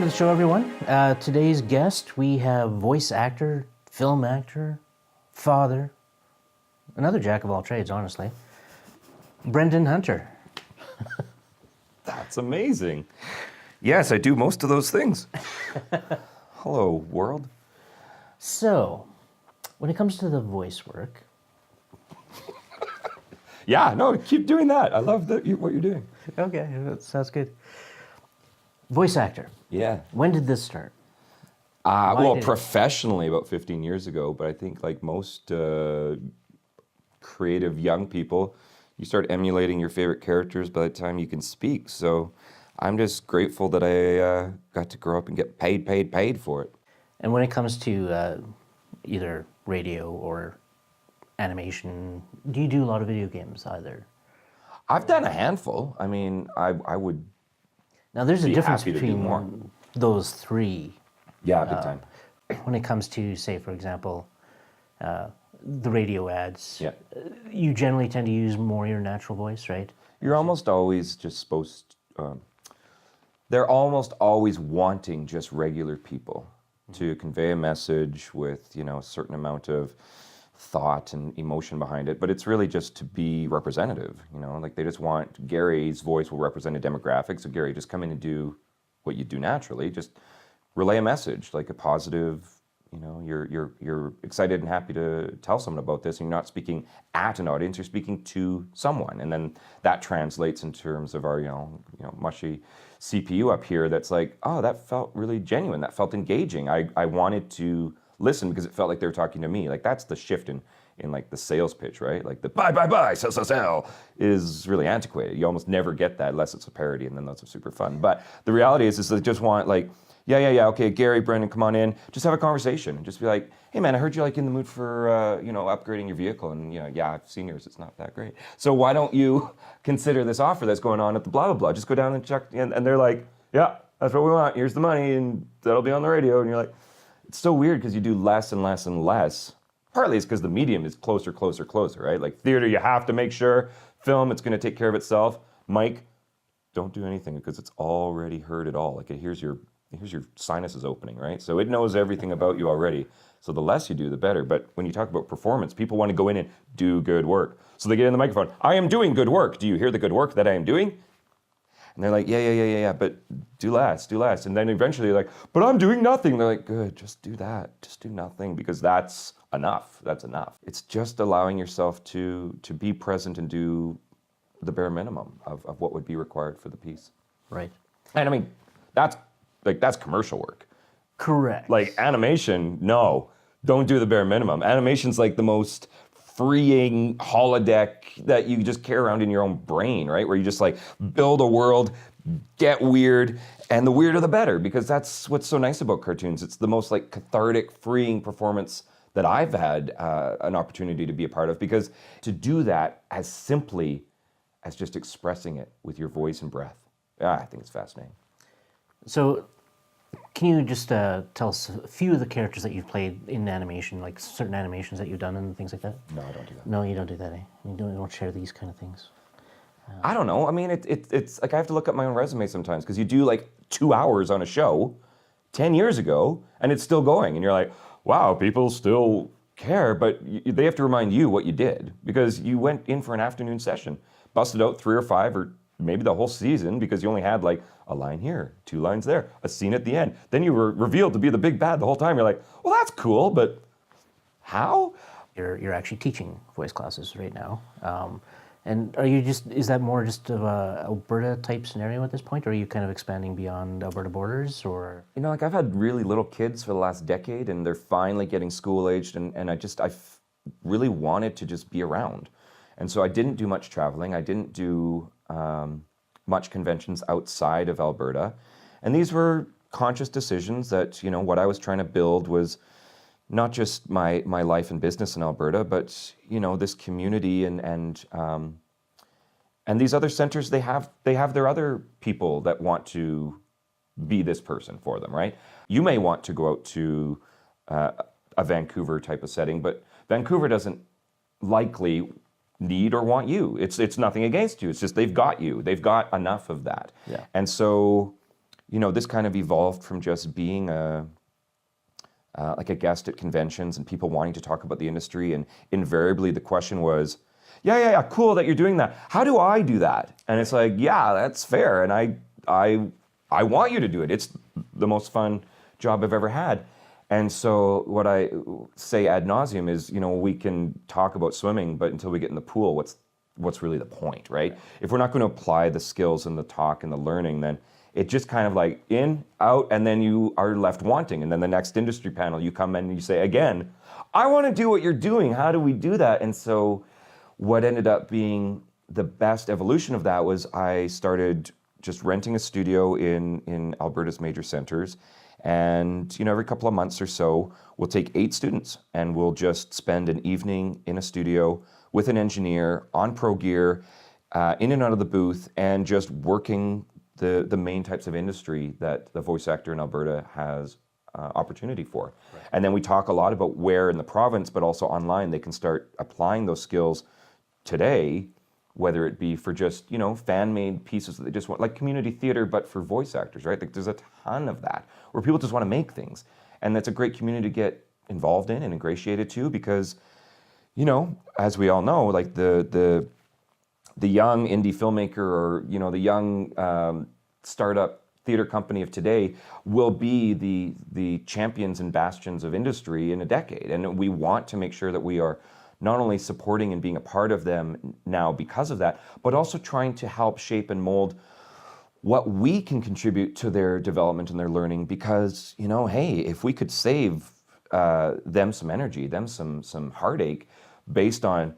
to the show, everyone. Today's guest, we have voice actor, film actor, father, another jack of all trades, honestly, Brendan Hunter. That's amazing. Yes, I do most of those things. Hello, world. So, when it comes to the voice work... Yeah, no, keep doing that. I love what you're doing. Okay, that sounds good. Voice actor. Yeah. When did this start? Professionally about 15 years ago, but I think like most creative young people, you start emulating your favorite characters by the time you can speak. So I'm just grateful that I got to grow up and get paid for it. And when it comes to either radio or animation, do you do a lot of video games either? I've done a handful. I mean, I would. Now there's a be difference happy to do between more. those three. Yeah, big time. When it comes to, say, for example, the radio ads, Yeah. You generally tend to use more your natural voice, right? You're almost always just supposed. They're almost always wanting just regular people to convey a message with, a certain amount of thought and emotion behind it. But it's really just to be representative. Like they just want Gary's voice will represent a demographic. So Gary, just come in and do what you do naturally. Just relay a message, like a positive. You're excited and happy to tell someone about this, and you're not speaking at an audience, you're speaking to someone. And then that translates in terms of our, mushy CPU up here that's like, oh, that felt really genuine, that felt engaging. I wanted to listen because it felt like they were talking to me. Like that's the shift in like the sales pitch, right? Like the buy, sell is really antiquated. You almost never get that unless it's a parody, and then those are super fun. But the reality is they just want like, yeah, okay, Gary, Brendan, come on in. Just have a conversation and just be like, hey man, I heard you're like in the mood for, upgrading your vehicle, and yeah, I've seen yours, it's not that great. So why don't you consider this offer that's going on at the blah, blah, blah. Just go down and check, and they're like, yeah, that's what we want. Here's the money, and that'll be on the radio. And you're like, it's so weird because you do less and less and less. Partly it's because the medium is closer, right? Like theater, you have to make sure. Film, it's gonna take care of itself. Mic, don't do anything because it's already heard it all. Like here's your sinuses opening, right? So it knows everything about you already. So the less you do, the better. But when you talk about performance, people want to go in and do good work. So they get in the microphone, I am doing good work. Do you hear the good work that I am doing? And they're like, yeah, but do less. And then eventually they're like, but I'm doing nothing. They're like, good, just do that. Just do nothing, because that's enough. That's enough. It's just allowing yourself to be present and do the bare minimum of what would be required for the piece. Right. And I mean, that's commercial work. Correct. Like animation, no, don't do the bare minimum. Animation's like the most freeing holodeck that you just carry around in your own brain, right? Where you just like build a world, get weird, and the weirder the better, because that's what's so nice about cartoons. It's the most like cathartic, freeing performance that I've had an opportunity to be a part of, because to do that as simply as just expressing it with your voice and breath, I think it's fascinating. So, can you just tell us a few of the characters that you've played in animation, like certain animations that you've done and things like that? No, I don't do that. No, you don't do that, eh? You don't share these kind of things. I don't know. I mean, it's like I have to look up my own resume sometimes, because you do like 2 hours on a show 10 years ago, and it's still going. And you're like, wow, people still care, but they have to remind you what you did, because you went in for an afternoon session, busted out 3 or 5 or maybe the whole season, because you only had like a line here, 2 lines there, a scene at the end. Then you were revealed to be the big bad the whole time. You're like, well, that's cool, but how? You're actually teaching voice classes right now. And is that more just of a Alberta type scenario at this point, or are you kind of expanding beyond Alberta borders, or? Like I've had really little kids for the last decade, and they're finally getting school-aged, and I really wanted to just be around. And so I didn't do much traveling. I didn't do much conventions outside of Alberta. And these were conscious decisions that, what I was trying to build was not just my life and business in Alberta, but, this community and these other centers, they have their other people that want to be this person for them, right? You may want to go out to a Vancouver type of setting, but Vancouver doesn't likely need or want you. It's nothing against you. It's just they've got you. They've got enough of that. Yeah. And so, this kind of evolved from just being like a guest at conventions and people wanting to talk about the industry, and invariably the question was, yeah, cool that you're doing that. How do I do that? And it's like, yeah, that's fair, and I want you to do it. It's the most fun job I've ever had. And so what I say ad nauseum is, we can talk about swimming, but until we get in the pool, what's really the point, right? If we're not going to apply the skills and the talk and the learning, then it just kind of like in, out, and then you are left wanting. And then the next industry panel, you come in and you say, again, I want to do what you're doing. How do we do that? And so what ended up being the best evolution of that was I started just renting a studio in Alberta's major centers. And every couple of months or so, we'll take 8 students and we'll just spend an evening in a studio with an engineer on pro gear, in and out of the booth, and just working the main types of industry that the voice actor in Alberta has opportunity for. Right. And then we talk a lot about where in the province, but also online, they can start applying those skills today, whether it be for just, fan-made pieces that they just want, like community theater, but for voice actors, right? Like there's a ton of that, where people just want to make things. And that's a great community to get involved in and ingratiated to, because, as we all know, like the young indie filmmaker, or, the young startup theater company of today will be the champions and bastions of industry in a decade. And we want to make sure that we are not only supporting and being a part of them now because of that, but also trying to help shape and mold what we can contribute to their development and their learning. Because, hey, if we could save them some energy, them some heartache based on,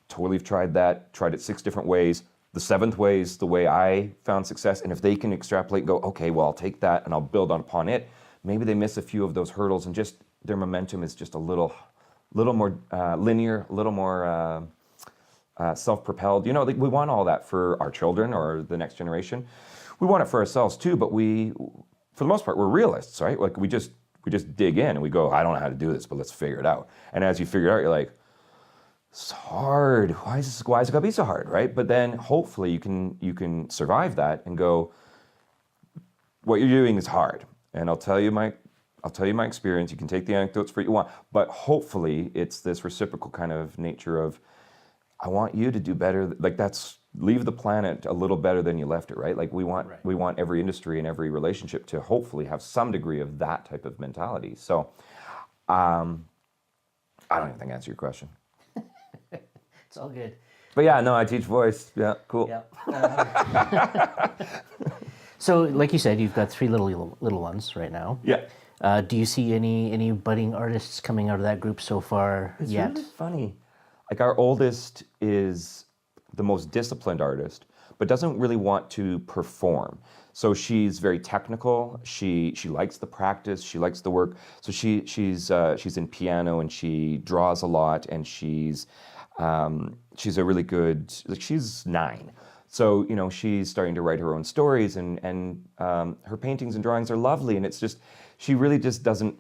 totally tried it 6 different ways, the 7th way is the way I found success, and if they can extrapolate and go, okay, well, I'll take that and I'll build upon it, maybe they miss a few of those hurdles and just their momentum is just a little more linear, a little more self-propelled. We want all that for our children or the next generation. We want it for ourselves too, but we, for the most part, we're realists, right? Like we just dig in and we go, I don't know how to do this, but let's figure it out. And as you figure it out, you're like, it's hard. Why is it gotta be so hard, right? But then hopefully you can survive that and go, what you're doing is hard. And I'll tell you my experience. You can take the anecdotes for what you want, but hopefully it's this reciprocal kind of nature of, I want you to do better. Like that's leave the planet a little better than you left it, right? Like we want every industry and every relationship to hopefully have some degree of that type of mentality. So, I don't even think I answered your question. It's all good. But yeah, no, I teach voice. Yeah, cool. Yeah. So, like you said, you've got 3 little ones right now. Yeah. Do you see any budding artists coming out of that group so far yet? It's really funny. Like our oldest is the most disciplined artist, but doesn't really want to perform. So she's very technical. She likes the practice. She likes the work. So she's in piano and she draws a lot, and she's a really good, like she's 9. So, she's starting to write her own stories, and her paintings and drawings are lovely. And it's just, she really just doesn't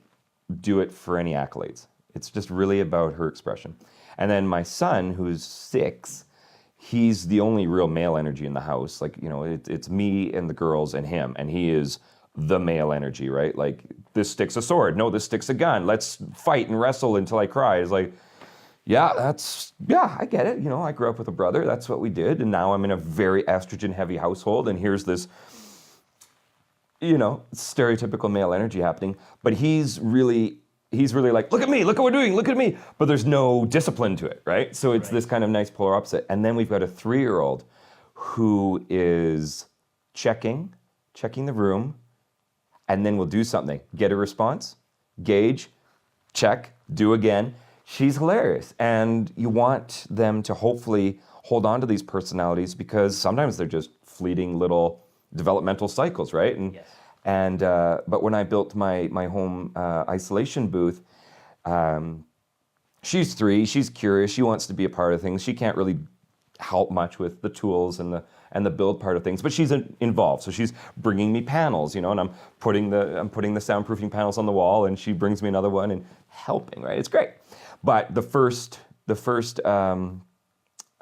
do it for any accolades. It's just really about her expression. And then my son, who's 6, he's the only real male energy in the house. Like, it's me and the girls and him, and he is the male energy, right? Like, this sticks a sword. No, this sticks a gun. Let's fight and wrestle until I cry. It's like, yeah, I get it. I grew up with a brother. That's what we did. And now I'm in a very estrogen-heavy household, and here's this, stereotypical male energy happening. But he's really like, look at me, look what we're doing, look at me. But there's no discipline to it, right? So it's this kind of nice polar opposite. And then we've got a 3-year-old who is checking the room, and then we'll do something. Get a response, gauge, check, do again. She's hilarious. And you want them to hopefully hold on to these personalities, because sometimes they're just fleeting little developmental cycles, right? And yes. But when I built my home isolation booth, she's 3, she's curious, she wants to be a part of things. She can't really help much with the tools and the build part of things, but she's involved. So she's bringing me panels, and I'm putting the soundproofing panels on the wall, and she brings me another one and helping, right? It's great. But the first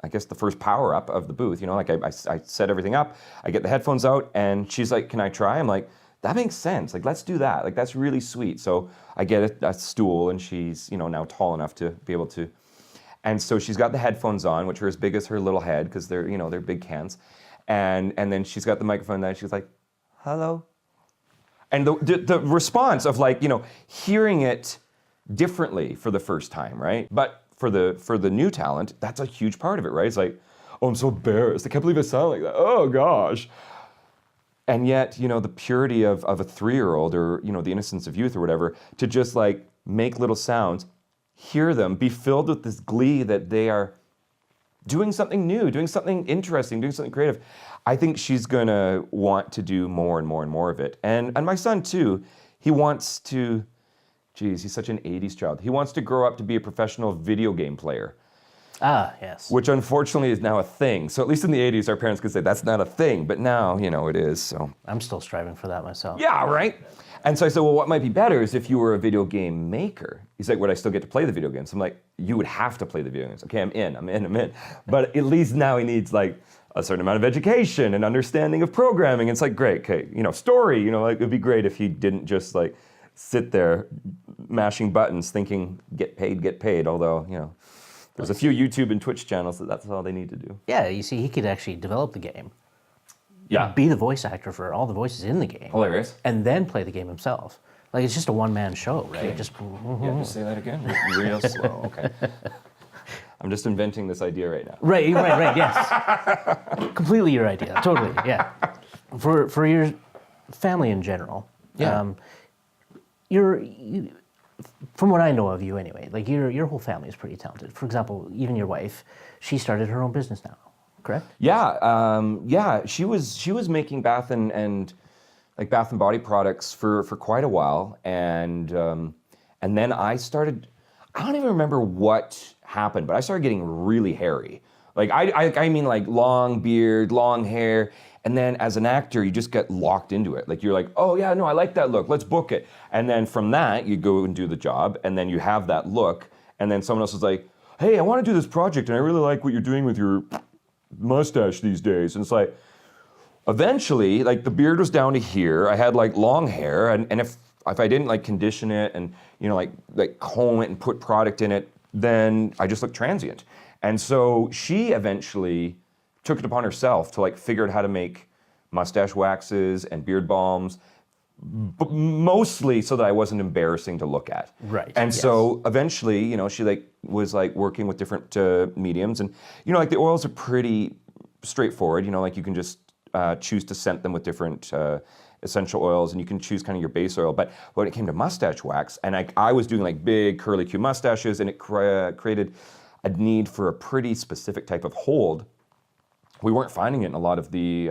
I guess the first power up of the booth. You know, like I set everything up, I get the headphones out, and she's like, "Can I try?" I'm like, "That makes sense. Like, let's do that. Like, that's really sweet." So I get a stool, and she's, you know, now tall enough to be able to. And so she's got the headphones on, which are as big as her little head because they're, you know, they're big cans. And then she's got the microphone there. She's like, "Hello." And the response of, like, you know, hearing it differently for the first time, right? But for the new talent, that's a huge part of it, right? It's like, "Oh, I'm so embarrassed. I can't believe I sound like that. Oh gosh." And yet, you know, the purity of a 3-year-old, or, you know, the innocence of youth or whatever, to just like make little sounds, hear them, be filled with this glee that they are doing something new, doing something interesting, doing something creative. I think she's gonna want to do more and more and more of it. And my son too, he wants to, geez, he's such an 80s child. He wants to grow up to be a professional video game player. Ah, yes. Which unfortunately is now a thing. So at least in the 80s, our parents could say that's not a thing, but now, you know, it is, so. I'm still striving for that myself. Yeah, right? And so I said, well, what might be better is if you were a video game maker. He's like, would I still get to play the video games? I'm like, you would have to play the video games. Okay, I'm in. But at least now he needs like a certain amount of education and understanding of programming. It's like, great, okay, you know, story, you know, like it'd be great if he didn't just like sit there mashing buttons thinking, get paid, although, you know, there's a few YouTube and Twitch channels that's all they need to do. Yeah, you see, he could actually develop the game. Yeah. Be the voice actor for all the voices in the game. Hilarious. And then play the game himself. Like, it's just a one-man show, right? Okay. Just Yeah, just say that again. Real slow, okay. I'm just inventing this idea right now. Right, yes. Completely your idea, totally, yeah. For your family in general, Yeah. from what I know of you anyway, like your whole family is pretty talented. For example, even your wife, she started her own business now, correct? Yeah, she was making bath and body products for quite a while, and then I started. I don't even remember what happened, but I started getting really hairy. Like I mean, like long beard, long hair. And then as an actor, you just get locked into it. Like you're like, oh yeah, no, I like that look, let's book it. And then from that, you go and do the job, and then you have that look, and then someone else is like, hey, I want to do this project, and I really like what you're doing with your mustache these days. And it's like, eventually, like the beard was down to here, I had like long hair, and if I didn't like condition it and, you know, like comb it and put product in it, then I just looked transient. And so she eventually took it upon herself to like figure out how to make mustache waxes and beard balms, but mostly so that I wasn't embarrassing to look at. Right. And so eventually, you know, she was working with different mediums, and, you know, like the oils are pretty straightforward. You know, like you can just choose to scent them with different essential oils, and you can choose kind of your base oil. But when it came to mustache wax, and I was doing like big curly Q mustaches, and it created a need for a pretty specific type of hold. We weren't finding it in a lot of the,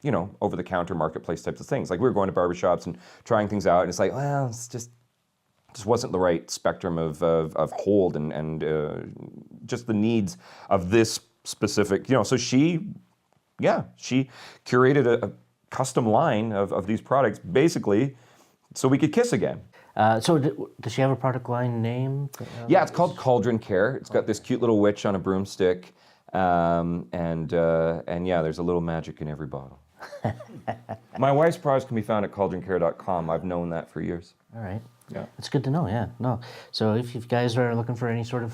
you know, over-the-counter marketplace types of things. Like we were going to barbershops and trying things out, and it's like, well, it's just wasn't the right spectrum of hold and just the needs of this specific, you know. So she curated a custom line of these products, basically, so we could kiss again. So does she have a product line name? Yeah, it's called Cauldron Care. It's got this cute little witch on a broomstick. And yeah, there's a little magic in every bottle. My wife's products can be found at cauldroncare.com. I've known that for years. All right. Yeah. It's good to know, yeah. No. So if you guys are looking for any sort of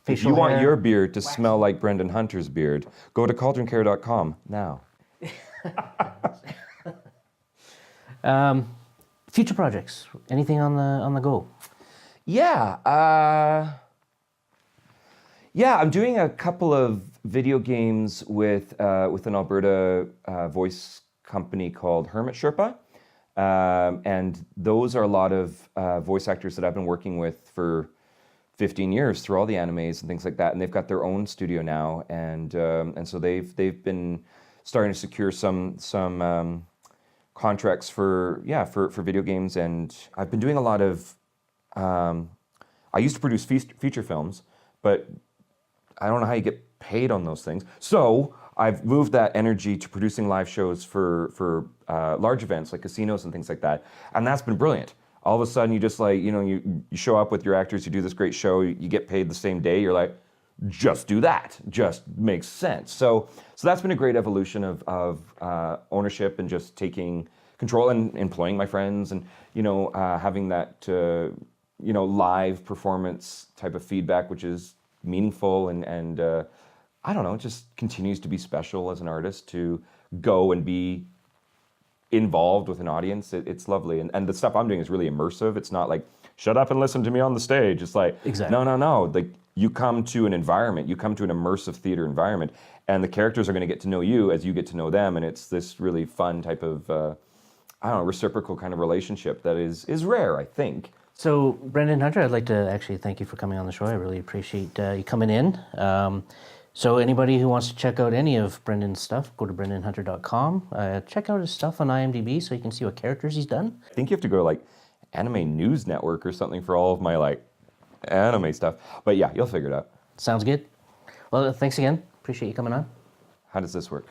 facial If you want hair, your beard to smell like Brendan Hunter's beard, go to cauldroncare.com now. future projects, anything on the go? Yeah. Yeah, I'm doing a couple of video games with an Alberta voice company called Hermit Sherpa. And those are a lot of voice actors that I've been working with for 15 years through all the animes and things like that. And they've got their own studio now, and so they've been starting to secure some contracts for video games. And I've been doing a lot of. I used to produce feature films, but I don't know how you get paid on those things. So I've moved that energy to producing live shows for large events like casinos and things like that. And that's been brilliant. All of a sudden you just you show up with your actors, you do this great show, you get paid the same day. You're like, just do that. Just makes sense. So that's been a great evolution of ownership and just taking control and employing my friends and, having that, live performance type of feedback, which is meaningful and I don't know, it just continues to be special as an artist to go and be involved with an audience. It's lovely. And the stuff I'm doing is really immersive. It's not like, shut up and listen to me on the stage. It's like, Exactly. no. Like, you come to an environment, you come to an immersive theater environment, and the characters are going to get to know you as you get to know them. And it's this really fun type of, reciprocal kind of relationship that is rare, I think. So, Brendan Hunter, I'd like to actually thank you for coming on the show. I really appreciate you coming in. So anybody who wants to check out any of Brendan's stuff, go to brendanhunter.com. Check out his stuff on IMDb so you can see what characters he's done. I think you have to go to like Anime News Network or something for all of my like anime stuff. But yeah, you'll figure it out. Sounds good. Well, thanks again. Appreciate you coming on. How does this work?